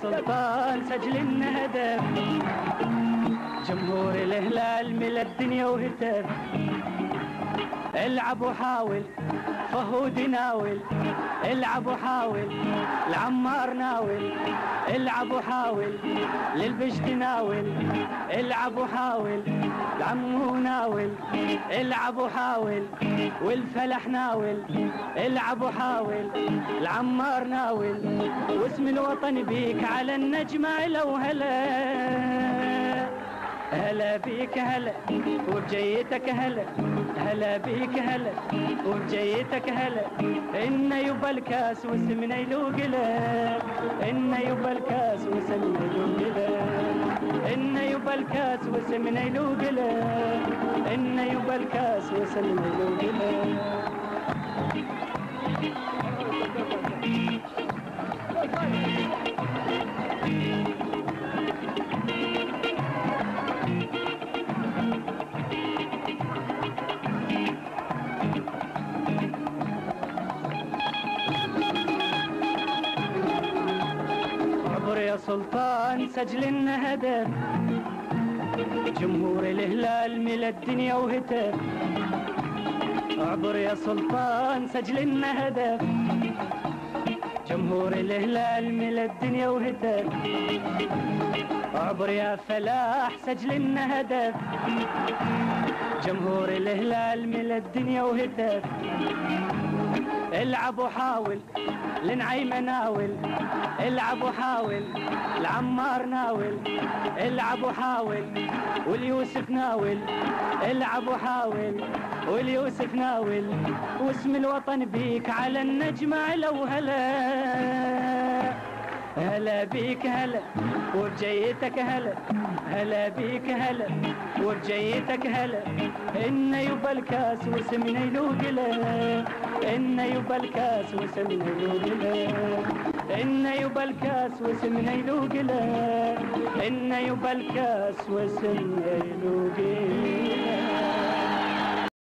سلطان سجل الهدف، جمهور الهلال ملا الدنيا وهتف. العب وحاول فهود ناول، العب وحاول العمار ناول، العب وحاول للبشت ناول، العب وحاول العمو ناول، العب وحاول والفلح ناول، العب وحاول العمار ناول. واسم الوطن بيك على النجمة لو هلا، هلا بيك هلا وبجيتك هلا، هلا بيك هلا وبجيتك هلا. إن يبا الكاس واسمنا يلوق له، إن يبا الكاس واسمنا يلوق له، إن يبا الكاس واسمنا يلوق له، إن يبا الكاس واسمنا يلوق له. يا سلطان سجل لنا هدف، جمهور الهلال ملا الدنيا وهتف. اعبر يا سلطان سجل لنا هدف، جمهور الهلال ملا الدنيا وهتف. اعبر يا فلاح سجل لنا هدف، جمهور الهلال ملا الدنيا وهتف. العب وحاول لنعيمة ناول، العب وحاول العمار ناول، العب وحاول واليوسف ناول، العب وحاول واليوسف ناول. واسم الوطن بيك على النجمة لو هلا، هلا بيك هلا وبجيتك هلا، هلا بيك هلا وبجيتك هلا. إن يبا الكاس واسمنا يلوق له، إن يبا الكاس واسمنا يلوق له، إن يبا الكاس واسمنا يلوق له، إن يبا الكاس واسمنا يلوق له.